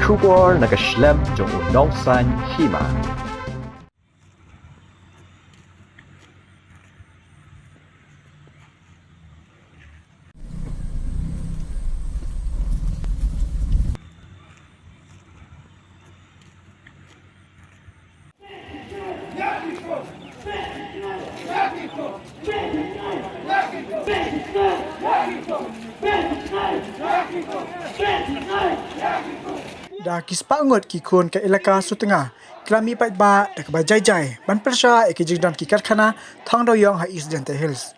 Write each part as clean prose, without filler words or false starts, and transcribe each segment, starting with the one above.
Kubor nagaslem jong unongsan hima. Da kispangot ki khon ka elaka Sutengah klami pat ba da ka jai ban persha ki jingdan ki karkhana thangdoyong ha East Jante Hills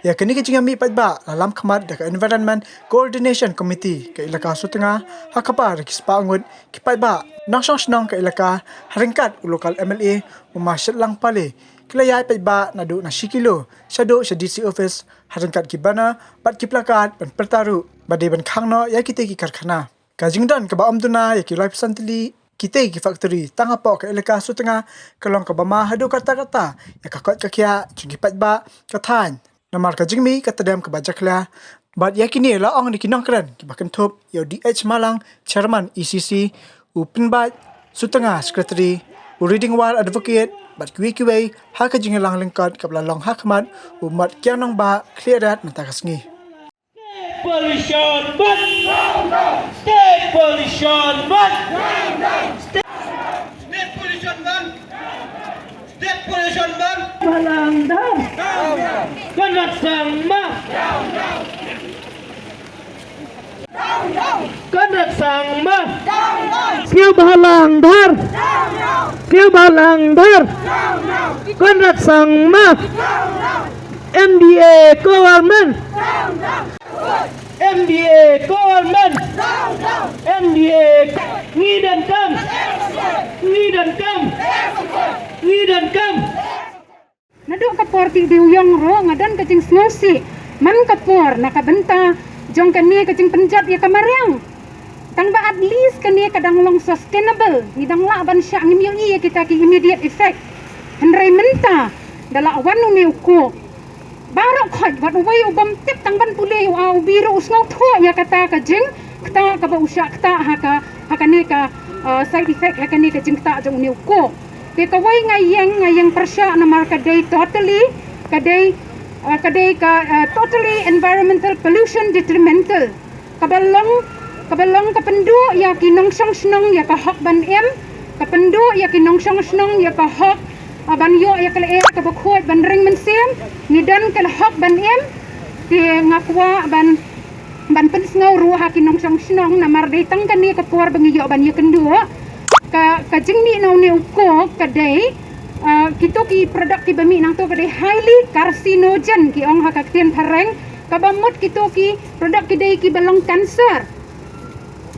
ya kini ki jingami pat ba lalam khamat da ka Environment Coordination Committee ka elaka Sutengah ha khapa kispangot ki pat ba nangsong snong ka elaka haringkat local MLA Umashit lang pale kilayay pat ba nadu na shikilo shado sa DC office haringkat ki bana pat ki plakat ban pertaru bade ban khangno ya kite ki karkhana Kajingdan ka baam tuna ya ki life santili kita ki factory tanga po ka elaka Sutengah kalong ka bama hadu kata-kata ya ka kot ka kya chungi pat ba ka than namar ka jingmi ka tadam ka bajakla bat ya kini la ong ni kinong kran ki bakan thop yo DH Malang chairman ECC upin ba Sutengah secretary reading war advocate bat kiwi ha ka jingalang lengkat ka long hakmat umat kyanong ba clearat mentakasngi Pollution ban! State pollution ban! State pollution ban! State pollution ban! Balangdar! Kanak sangma! Kanak sangma! Kya balangdar! Kya balangdar! Kanak sangma! MDA government! MDA government, MDA need and come, need and come, need and come. Naduk kapor ti diuyong ro ngadan kacing snosi man kapor nakabenta jong kani kacing penjat ya kamariang tangba at least kani kadang long sustainable ngidang la ban sya ngimyo iya kita ki immediate effect henry menta dala wanu ni uko barok khaj wat way ubam tip tangban pulay au biro usngaw tho ya kata ka jing kta ka ba usya kta haka ni ka side effect haka ni ka jing kta jong ni uko te ka way ngayang persya na marka day totally kadai totally environmental pollution detrimental kabalong kapendu ya kinong song snong ya ka hak ban em kapendu ya kinong song snong ya ka hak ban yo ya kala ka bakhot ban ring mensem nidan kala hak ban em ti ngakwa ban pensngau ru ha kinong song snong na mar dai tang kani ka por bangiyo ban yo kendu ka jingmi nau ne uko kadai kito ki produk ki bami nang to kadai highly carcinogen ki ong hakaktian thareng kabamot kito ki produk ki dai ki balong cancer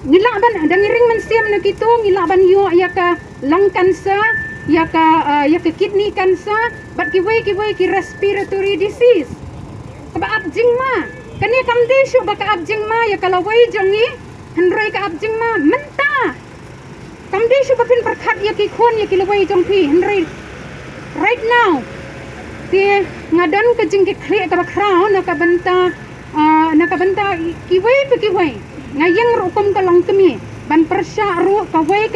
ngila ban dangiring mensem na kito ngila ban yo ya ka lung cancer ya ka kidney cancer bat ki way ki respiratory disease kaba abjing ma kani kamde shu baka abjing ma ya kalaway jongi henry ka abjing ma menta kamde shu bapin perkhat ya ki khon ya ki laway jong pi henry right now ti ngadan ka jing ki khre ka bakrao nakabenta ki way ngayang rukum ka long temi ban persya ru ka way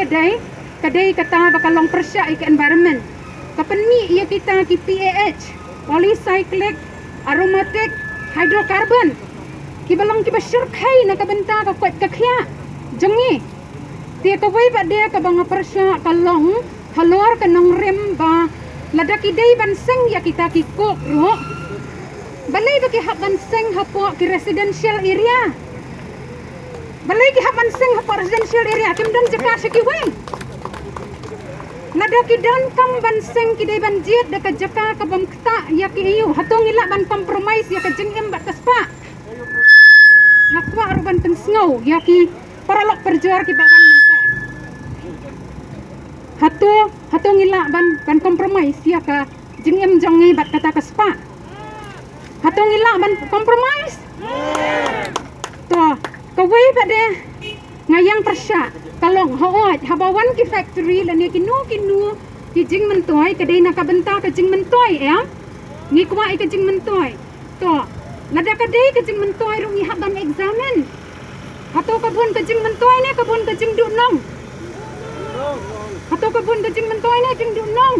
kadai kata bakalong persya ke environment kapenmi ia kita ki PAH polycyclic aromatic hydrocarbon ki balong ki basyur khai na kabenta ka kwat ka khya jongi ti ka wai ba dia ka bang persya kalong halor ka nong rem ba ladaki dai ban seng ya kita ki kok ro balai ba ki hab ban seng hapo ki residential area balai ki hab ban seng hapo residential area kimdang jaka saki wai nadaki dan kam ban seng kidai ban jet daka jaka ka bam kta ya ki iu hatong ila ban compromise ya ka jengem bat kaspa nakwa arban pensngau ya ki paralok perjuar ki bagan menta hatong ila ban compromise ya ka jengem jongi bat kata kaspa hatong ila ban compromise to kawai pada ngayang persya kalong hoot habawan ki factory la ni kinu ki jing mentoy kadai nakabenta ka jing mentoy ya ni kwa ka jing mentoy to lada kadai ka jing mentoy rung ihaban examen hato kabun ka jing mentoy ne kabun ka jing dunong Atau kebun kecing mentoy na jing dunong.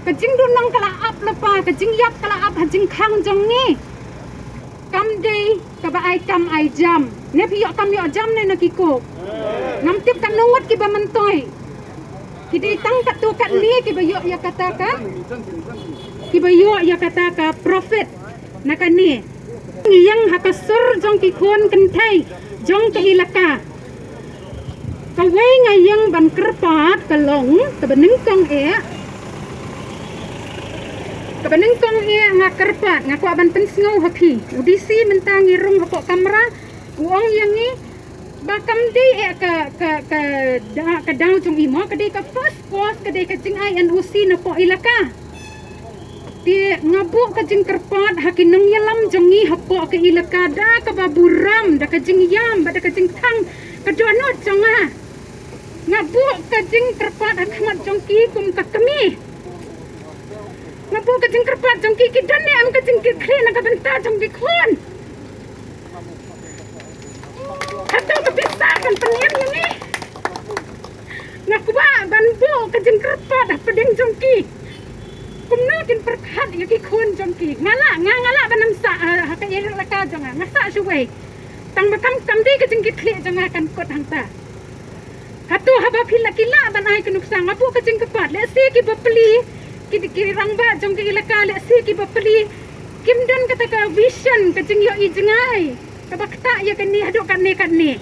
Kecing dunong kala ap lepa, kecing yap kala ap hajing kang jong ni. Kam day kaba ai kam ai jam. Ne piyok kam yok jam ne nakiko. Ngam tip kan nungut ki ba mentoy. Kita tang kat tu kat ni ki ba yok ya kata ka. Ki ba yok ya kata ka prophet nakani. Yang hakasur jong ki khon kan thai jong ka ilaka. Kawai ngayang ban kerpat kalong kebening kong kebening kong nga kerpat nga kwa ban pensngau haki udisi mentang irung hapok kamera uang yang ni bakam di ka daw jong imo kadai ka first post kadai ka jing ai an usi na po ilaka ti ngabuk ka jing kerpat haki nong yalam jong ni hapok ka ilaka da ka baburam da ka jing yam ba da ka jing tang kedua not jong ngabuk kajing kerpat akmat jongki kum kakami ngabuk kajing kerpat jongki kidan ne am kajing kikri na kabenta jongki khon atau kebisakan peniem ini ngakwa banbu kajing kerpat pedeng jongki kumna kin perkat yaki khon jongki ngala banam sa hakay laka jonga ngasa suwe tang bakam kamdi kajing kikri jonga kan kot hangta Hatu haba pila kila ban ai kenuk sang apu kacing kepat le si ki bapeli ki rangba jong ki ilaka le si ki bapeli kimdan kata ka vision kacing yo i jengai ka bakta ya kan ni haduk kan ni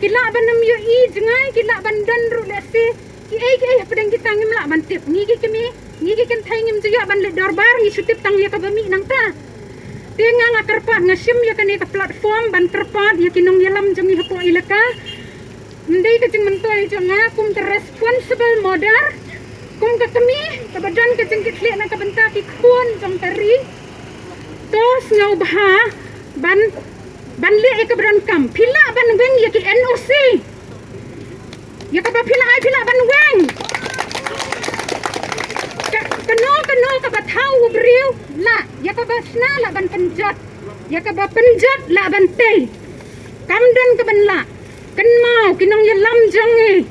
kila banam yo i jengai kila bandan ru le si ki ai pedang kita ngim la ban tip ni ki kan thai ngim jaya ban le dorbar ni sutip tang ya ka bami nang ta tenga ngakarpat ngasim ya kan ka platform ban kerpat ya kinong yalam jong ni hapo ilaka Ndai kacing mentoy jonga kum ke responsible modar kum ke kami ke badan kacing kitliak na kabenta ki khun jong tari tos ngau bha ban le ke badan kam pila ban weng ya ki NOC ya ka ba pila ai pila ban weng keno ka ba thau briu la ya ka ba sna la ban penjat ya ka ba penjat la ban tei kam dan ke ban la kan mau kinong yalam jangi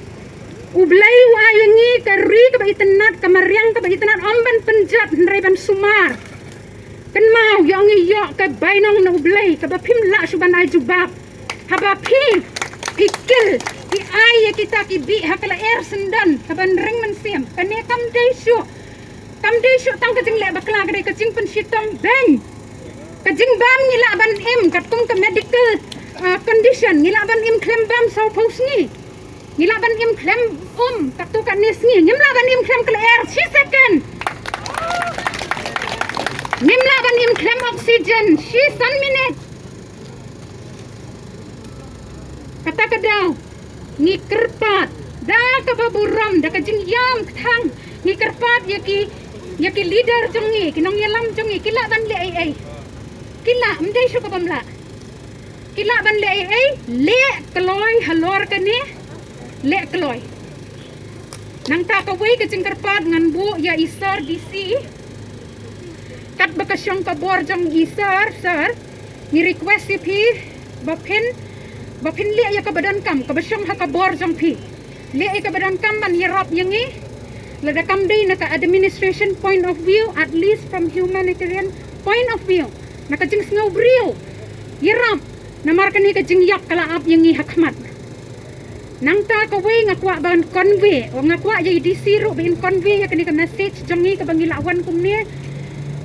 ublai wa yangi kari ka baitanat kamariang ka baitanat omban penjat ndrai ban sumar kan mau yangi yo ka bainong na ublai ka bapim la suban ai jubab haba pikil ki ai kita ki bi hakala air sendan ka ban ring man siam kane kam dei shu tang ka jing le bakla ka dei ka jing pen sitong bang ka jing bam ni la ban em kat kum ka medical condition ngilaban im klem bam sau pos ni ngilaban im klem taktu kan nis ni ngimlaban im klem kala air 6 second ngimlaban im klem oxygen 6 minute kata kadaw ni kerpat da ka baburam da ka jing yam thang ni kerpat yaki leader jongi kinong yalam jongi kila ban le ai kila mdai shu ka bamla kila ban le keloi halor kani le keloi nang ta ka wei ka jingkerpat ngan bu ya isar DC kat bakasyong ka bor jong isar sir ni request si pi bapin le ya ka badan kam ka basyong ha ka bor jong pi le ka badan kam ban yarap yangi lada kam dei na ka administration point of view at least from humanitarian point of view naka jing ngau brio yarap namar kani ka jingyak kala ap yang i hakmat nang ta ka we ngakwa ban convey o ngakwa ye DC ro bin convey ya kani ka message jongi ka bangilawan kumne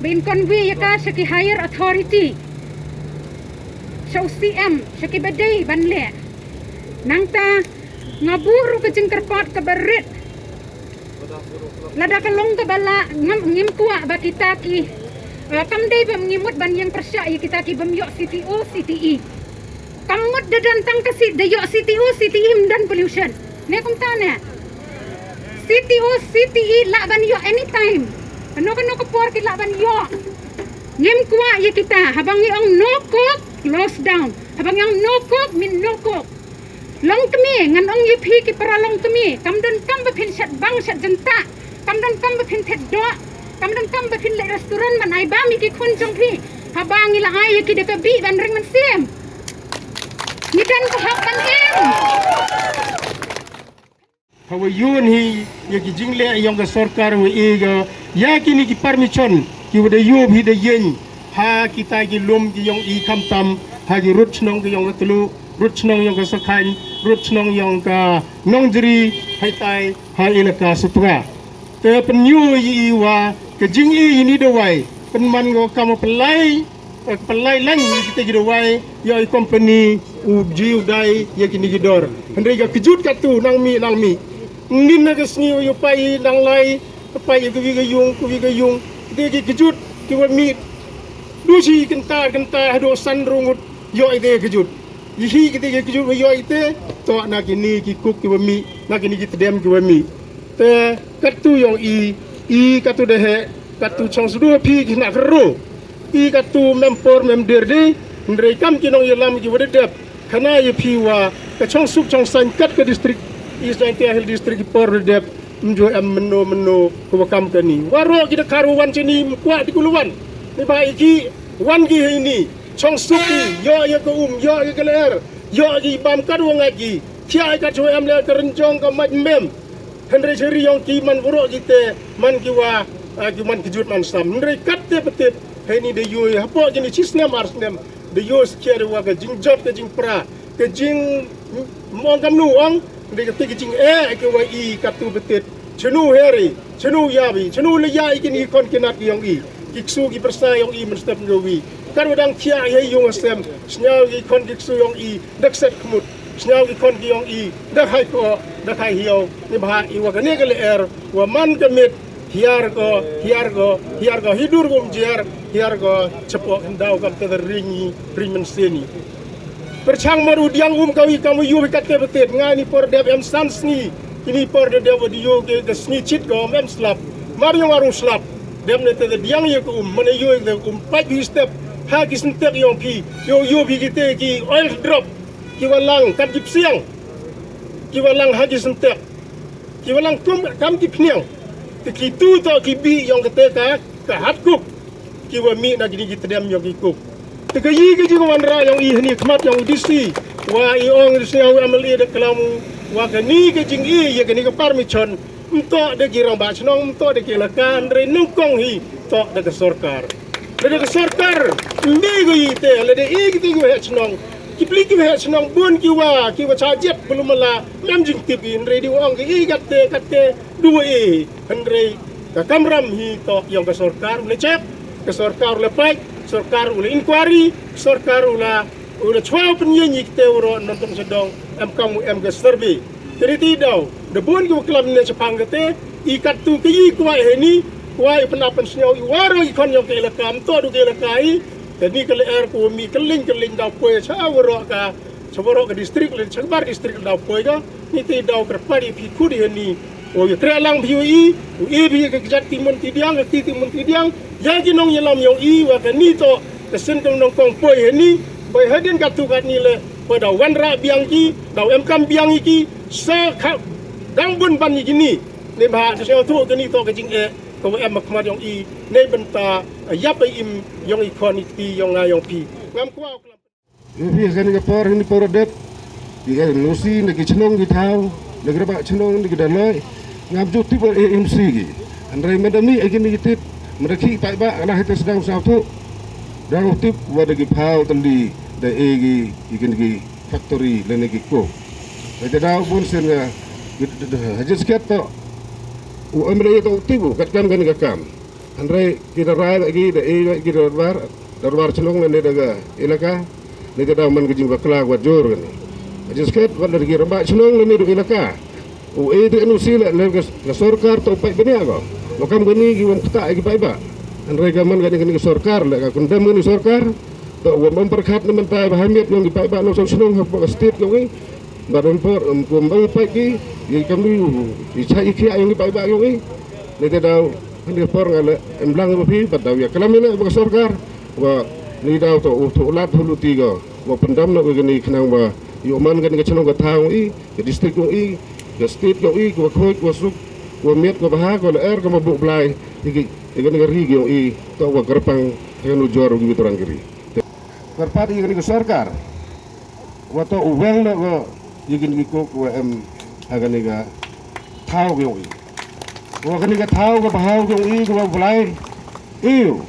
bin convey ya ka sa ki higher authority sa CM sa ki badai banle nang ta ngaburu ka jingkerpat ka barit lada kalong ka bala ngim kuwa ba kita ki kamdai ba mengimut ban yang persya ya kita ki bamyok CTO CTE kamut dadan tang kasi dayok CTO CTE dan pollution ne kum tane CTO CTE la ban yo anytime kano ko por ki la ban yo ngim kuwa ya kita habang yung no cook close down habang yung no cook min no cook long kami ngan ong yipi ki para long kami kamdon kam ba pin shat bang shat jenta kamdon kam ba pin thet do kamdon kam ba pin le restaurant man ai ba mi ki khun jong pi habang ila ay ki de ka bi ban ring man sim ni dan ko hak ban em kawa yun hi ya ki jingle yang ga sarkar wa ega ya kini ki permission ki wada yob hi da yen ha kita ki lum ki yang i kam tam ha ki rut nong ki yang telu rut nong yang ga sakhan rut nong yang ga nongjri hai tai ha ilaka sutra te penyu i wa ke jing i ni do wai penman go kam pelai lang kita gido wai ya company u jiu dai ya kini gidor hendai ga kejut katu nang mi ngin na kesni yo pai nang lai pai ku wi ga yung de gi kejut ki wa mi du si kenta hado san rungut yo ide kejut yihi kita ga kejut yo ite to na kini ki kuk ki wa mi na kini ki tedem ki wa mi te katu yang i katu de he katu chang sudu pi ki na ro i katu mempor memderde ndrei kam kinong yelam ki wadedap kana ye piwa ka chong suk chong san kat ke distrik is nanti ahil distrik por dep mjo am meno ko kam kani waro kita karuwan chini kwa di kuluwan ni ba iki wan gi ini chong suk yo ye ko yo ye keler yo gi bam kad wong agi tia ka chwe am le kerenjong ka maj mem hendrei seri yong ki man woro jite man ki wa ki man kijut man sam ndrei kat te petit ini de yo hapo jini cisnem arsnem de yo skiare wa ga jing job ke jing pra ke jing mong kam nu ong de ke jing ke wa i katu betit chenu heri chenu yabi chenu le ya ikini kon kinat yong i kiksu ki persa yong i menstep ngowi kan wadang kia he yong sem snyau ki kon kiksu yong i dak set kmut snyau ki kon ki yong i dak hai ko dak hai hiyo ni ba i wa ga ne ke le wa man kemit hiar go hidur gum jiar hiar go cepo ndau kam te ringi rimen seni perchang maru diang kawi kamu yu kat te betet ngani por deb em sans ni ini por de deb di yu ke sni chit go em slap maru warung slap dem ne te diang ye ko mane yu de pai bi step ha ki sentek yong pi yu bi ki te ki oil drop ki walang kat ki siang ki walang ha ki sentek ki walang kum kam ki pniang ki tu to ki bi yang keteka ka hat kuk ki wa mi na gini gitdem yang ki kuk te ka yi ki wan ra yang i ni khmat yang disi wa i ong disi au amali de kelamu wa ka ni ke jing i ye ka ni ka permission to de ki rang ba chnong to de ki la kan re nung kong hi to de ka sarkar mi go i te le de i ki go he chnong ki pli ki he chnong bun ki wa cha jet belum la nam jing tip in re di ong ki i katte dua hendrei ka kamram hi to yang ka sarkar le cek ka sarkar le pai sarkar ule inquiry sarkar ula chwa penyenyi te uro nonton sedong am kamu am ga survey jadi tidau de bon ki klam ne chapang te i katu ki yi kwa heni kwa penapan snyau i waro i kon yang ke la kam to du ke la kai jadi kele ko mi keling da poe cha waro ka distrik le changbar distrik da poe ga ni tidau kerpari pi kudi heni o yo trelang PUI bi ke jat timun tidiang ya jinong yelam yong i wa ka ni to kesen kong nong kong poi heni bai hadin katu kat ni le pada wan ra biang ki dau em kam biang iki sa kha dang bun ban ni gini ne ba se tu ke ni to ke jing ko em makmat yong i ne benta yap im yong i kon ti yong nga yong pi ngam kwa ini kan ke por ini por dep di nusi ne ki chnong ki thau ne graba chnong ni dalai ngam ju tip AMC gi andrai medami agini tip mereki pai ba ana hete sedang sautu dan tip wada gi phau tali da egi ikin gi factory lene gi ko ete da bun sen ga hajes ket to u amre to tip kat kam gan ga kam andrai kita rai lagi da egi gi darbar chnong ne daga ilaka ne da man gi bakla wa jor gan hajes ket wada gi raba chnong ne do ilaka o itu anu sila lega sarkar to pai benia ko lokam gani gi won peta gi pai ba an rega man gani sarkar lega kundam gani sarkar to won memperkhat ne mentai bahamiat yang gi pai ba no sonong ha state ko ngi badan por ko mbang pai gi kam ni i chai ki yang gi pai ba yo ngi ne te dau ni por ngale emblang pi padaw ya kalamina ba sarkar wa ni dau to ulat hulu tiga wa pendam no gani khnang ba yo man gani ka chnong ka thang i distrik ko i ke state ko i ko khoi ko suk ko miet ko baha ko er ko mabuk blai iki ngari gi i to ko gerpang kanu jor gi torang giri kerpati gi sarkar wato uweng no ko yigin gi ko em agani ga thao cái ông gua cái thao cái bahau cái ông gua belai yêu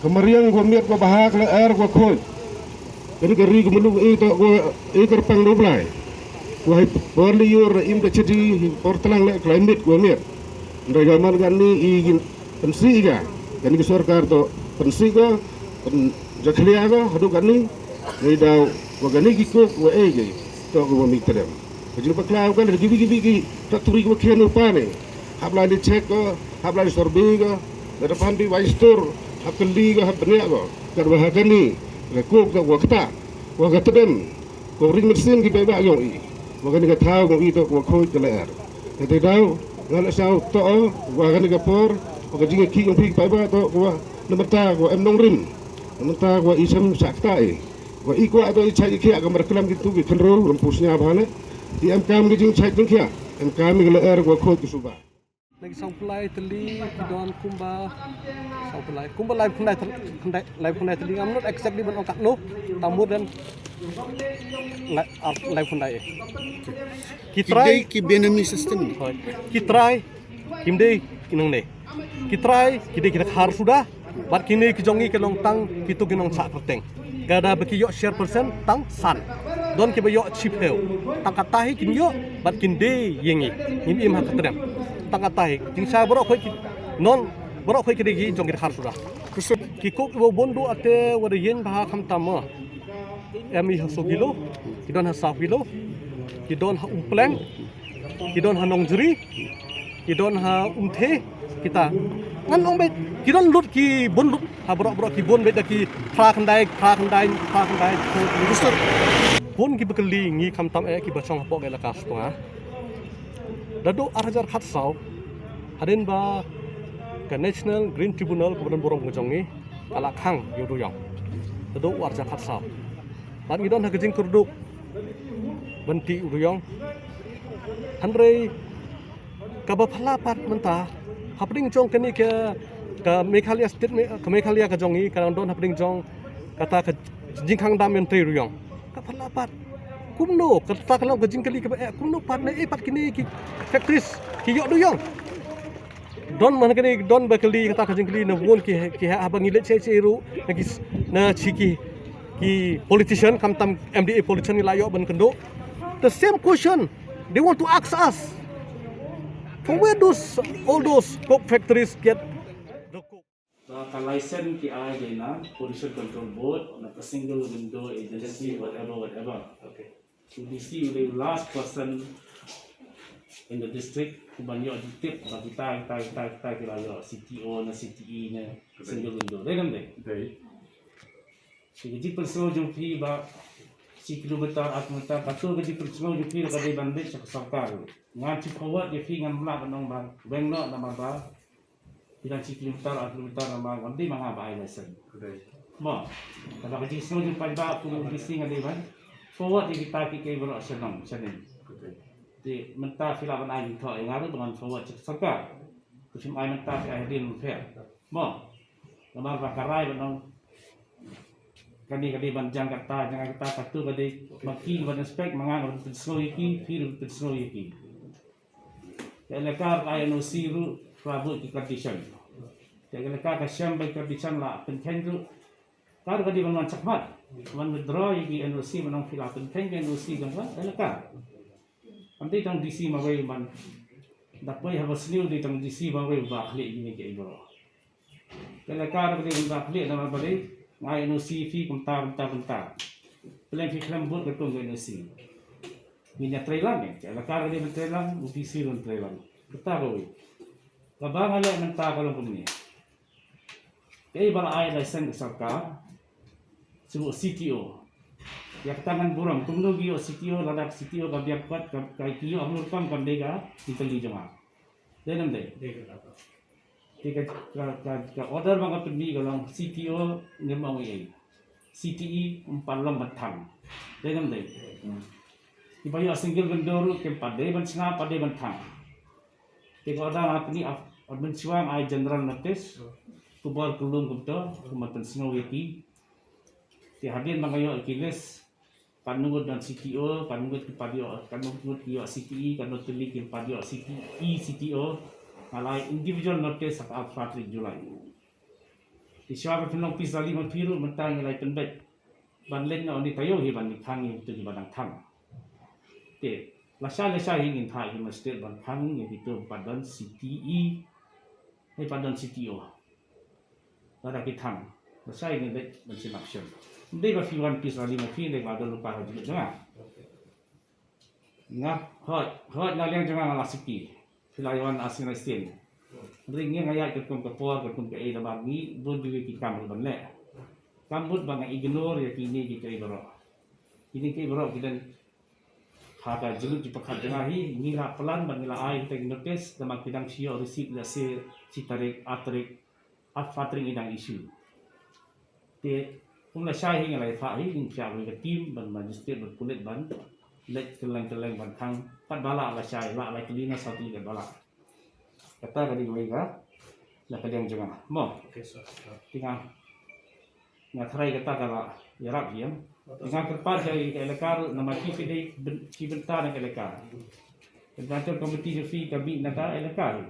kemariang gua miat gua bahak le air gua khoi cái ri gua melu itu gua terpang do belai gua bali yor im ke chedi portalang le climate gua miat ndai gaman kan ni igin pensi ga kan ke sarkar to pensi ga pen jakhlia ga hadu kan ni ngai dau gua kan ni kiko gua ge to gua mi terem jadi paklau kan gibi tak turi gua kian upa ni habla di cek ga habla di sorbi ga depan di waistur hakeli ga habnya ga kan bahagan ni lekuk ga gua kata dem gua ring mesin ki beba yong i gua kan ga thau gua i to gua khoi ke ler te dau ngal sao to gua kan ga por gua jinga ki ngpi beba to gua nemata gua em nong rim nemata gua isam sakta i gua i gua to i chai ki ga merkelam gitu ki kenro rumpusnya bhane di MKM ke jing chai jing kia MKM ke ler gua khoi ke suba lagi sang pelai teli kidon kumba sang pelai kumba live kundai teli I'm not exactly ban ongkat no tambur dan live kundai kitrai ki benami system kitrai kimdei kinong ne kitrai kide kita har sudah bat kini kijongi kelong tang kitu kinong sak perteng gada beki yo share persen tang san don ke yo chip heu tang katahi kin yo bat kinde yengi im hak terem tang katahi jing sa borok khoi non borok khoi kide gi jong kita har sudah ki kok wo bondo ate wada yen bah kham tama emi haso gilo kidon ha saf gilo kidon ha umplen kidon ha nongjri kidon ha umthe kita ngan ong bet kidon lut ki bon lut ha borok ki bon bet ki phra khandai gustur bon ki bekeli ngi kham tam ki bachong pok gela kas tunga dadu arajar khat saw haden ba ke National Green Tribunal kemudian borong ngejongi ala khang yodo yang dadu arajar khat saw ban kidon ha kejing kurduk benti uduyong handrei kaba phalapat mentah hapding jong kini ke Meghalaya state ke Meghalaya ke jongi kadang don hapding jong kata ke jingkhang dam menteri ruyong ka phalapat kumno kata kalau ke jingkali ke kumno pat ne pat kini ki factories ki yo ruyong don man kini don bakali kata ke jingkali na won ki abang ile che ru na chiki ki politician kamtam MDA politician layo ban kendo the same question they want to ask us from where all those coke factories get the coke the license ki ay na pollution control board na single window agency whatever okay so this is the last person in the district kubanyo tip kita kira CTO na CTE na single window dai jadi personal jumpi ba si kilometer atmeter patul jadi personal jumpi ka dai bande sa sarkar ngan ci forward di fi ngan mla nong bang bengno na ba tidak si kilometer na bang ndi mga bahay na sen mo kada ka jisno jumpi ba pulo bising ngai ban forward di kita ki kay bro senong senen di menta fila ban ai tho ngaru dengan forward sa sarkar kusim ai menta fi ai din fair mo na ba karai ban kani ban Jakarta patu kadi maki ban spek mangang pensno iki fil pensno iki kelekar ay no siru prabu ki condition kelekar ka syam by condition la penkendu kar kadi ban cakmat man withdraw iki NOC manong fila penken NOC gamwa kelekar amti tang DC mawai man dapoy habas new di tang DC mawai bakli ini ke ibro kelekar kadi ban bakli na mabali ngai NOC fi bentar pelan fi klambut betul ngai NOC minyak trailang ya lakar dia trailang UPC ron trailang betul kabang ala menta kalau punya kay bala ay license sarkar subu CTO yak tangan buram kumnogi o CTO ladak CTO babiak pat kay kiyo amur kam kandega diteli jama denam dei ka order mga pendi kalau CTO ngemaw ay CTE umpalam batang dengan dai ibayo single vendor ke padai ban singa padai ban thang ke order apni admin siwang ay general notice kubor kulung kubto kumatan singaw yaki ti hadin mga yo kiles Kanungot dan CTO, kanungot kepada kanungot dia CTE, kanungot telik kepada CTE CTO, alai individual notice of Al-Fatri Julai. Di siapa penong pisali mafiru mentang ilai pendek, banlen na oni tayo hiban di kangi itu di badang kang. Te, lasa ingin thai himan state ban kang yang itu padan CTE, padan CTO. Lada kitang, lasa ingin dek mensimaksyon. Hindi ba fiwan pisali mafiru ba do lupa hajud jangan. Ngap hot na liang jangan alasiki. Filayan asin asin. Ringnya ngayat ketum kepuar ketum ke ida bagi bun diwi ki kamul banle. Kambut bang ignore ya kini kita ibro. Kini kita ibro kita hata jeluk di pekat dengahi ngila pelan bang ngila ai kita notice dalam bidang sio receipt la se citarik atrik afatring idang isu. Te pun la syai ngalai fahi ing siap ke tim ban magistrate berkulit ban let keleng ban kang pat bala la syai la kelina satu ke bala. Kata kali gue lah kalian jangan mau. Tinggal ngatrai kata kalau yarap diam. Tinggal kerpas dari elekar nama kipi dari kibentar dari elekar. Tergantung kompetisi fee kami naka elekar.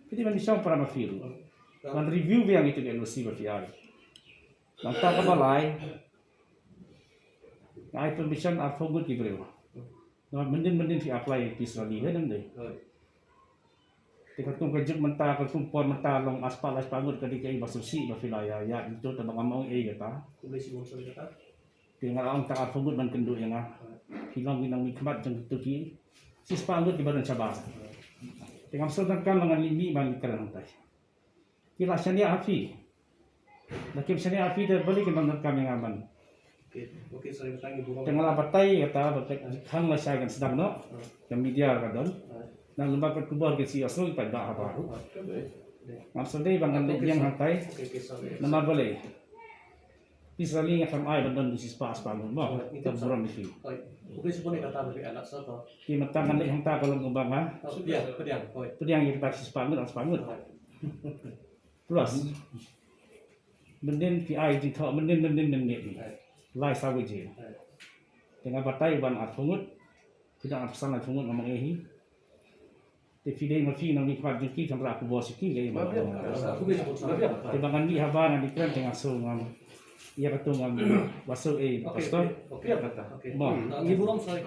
Jadi mana siapa pernah mafiru. Man review yang itu dia lusi berfiar. Nanta kabalai. Ngai permission are for good kibrewa. Nah mending fi apply pisali kan deh. Ketum kejut mentah, ketum pon mentah long aspal ngut ketika iba susi ba filaya ya itu tabang among kata. Tinggal ang tak fogut man kendu yang hilang binang mikmat jeng tuki. Sis pangut di badan sabar. Tinggal sedangkan dengan limi man kerang tai. Kila sania afi. Nakib sania afi dah balik ke bandar kami ngaman. Okey saya bertanya burung. Tengah batai kata batai hang masai kan sedang no. Yang media kadon. Nang lembaga kubur ke si asal pada baru. Maksudnya bangan yang hantai. Nama boleh. Pisali yang kami ada dan disis pas bangun. Bah, kita buram di sini. Okey sebenarnya kata lebih anak siapa? Kita tangan yang hantar kalau ngembang ah. Pediang. Pediang kita disis bangun harus bangun. Plus, mending PI di thọ mending lai sawi je. Dengan batai ban afungut. Tidak pesan afungut ngomong ehi. Fidei mafi nang nikmat jeki sampai aku bawa siki gaya mana. Timbangan di haban di keren tengah ngam. Ia betul ngam wasuk pastor. Okey kata. Mau. Ini burung saya.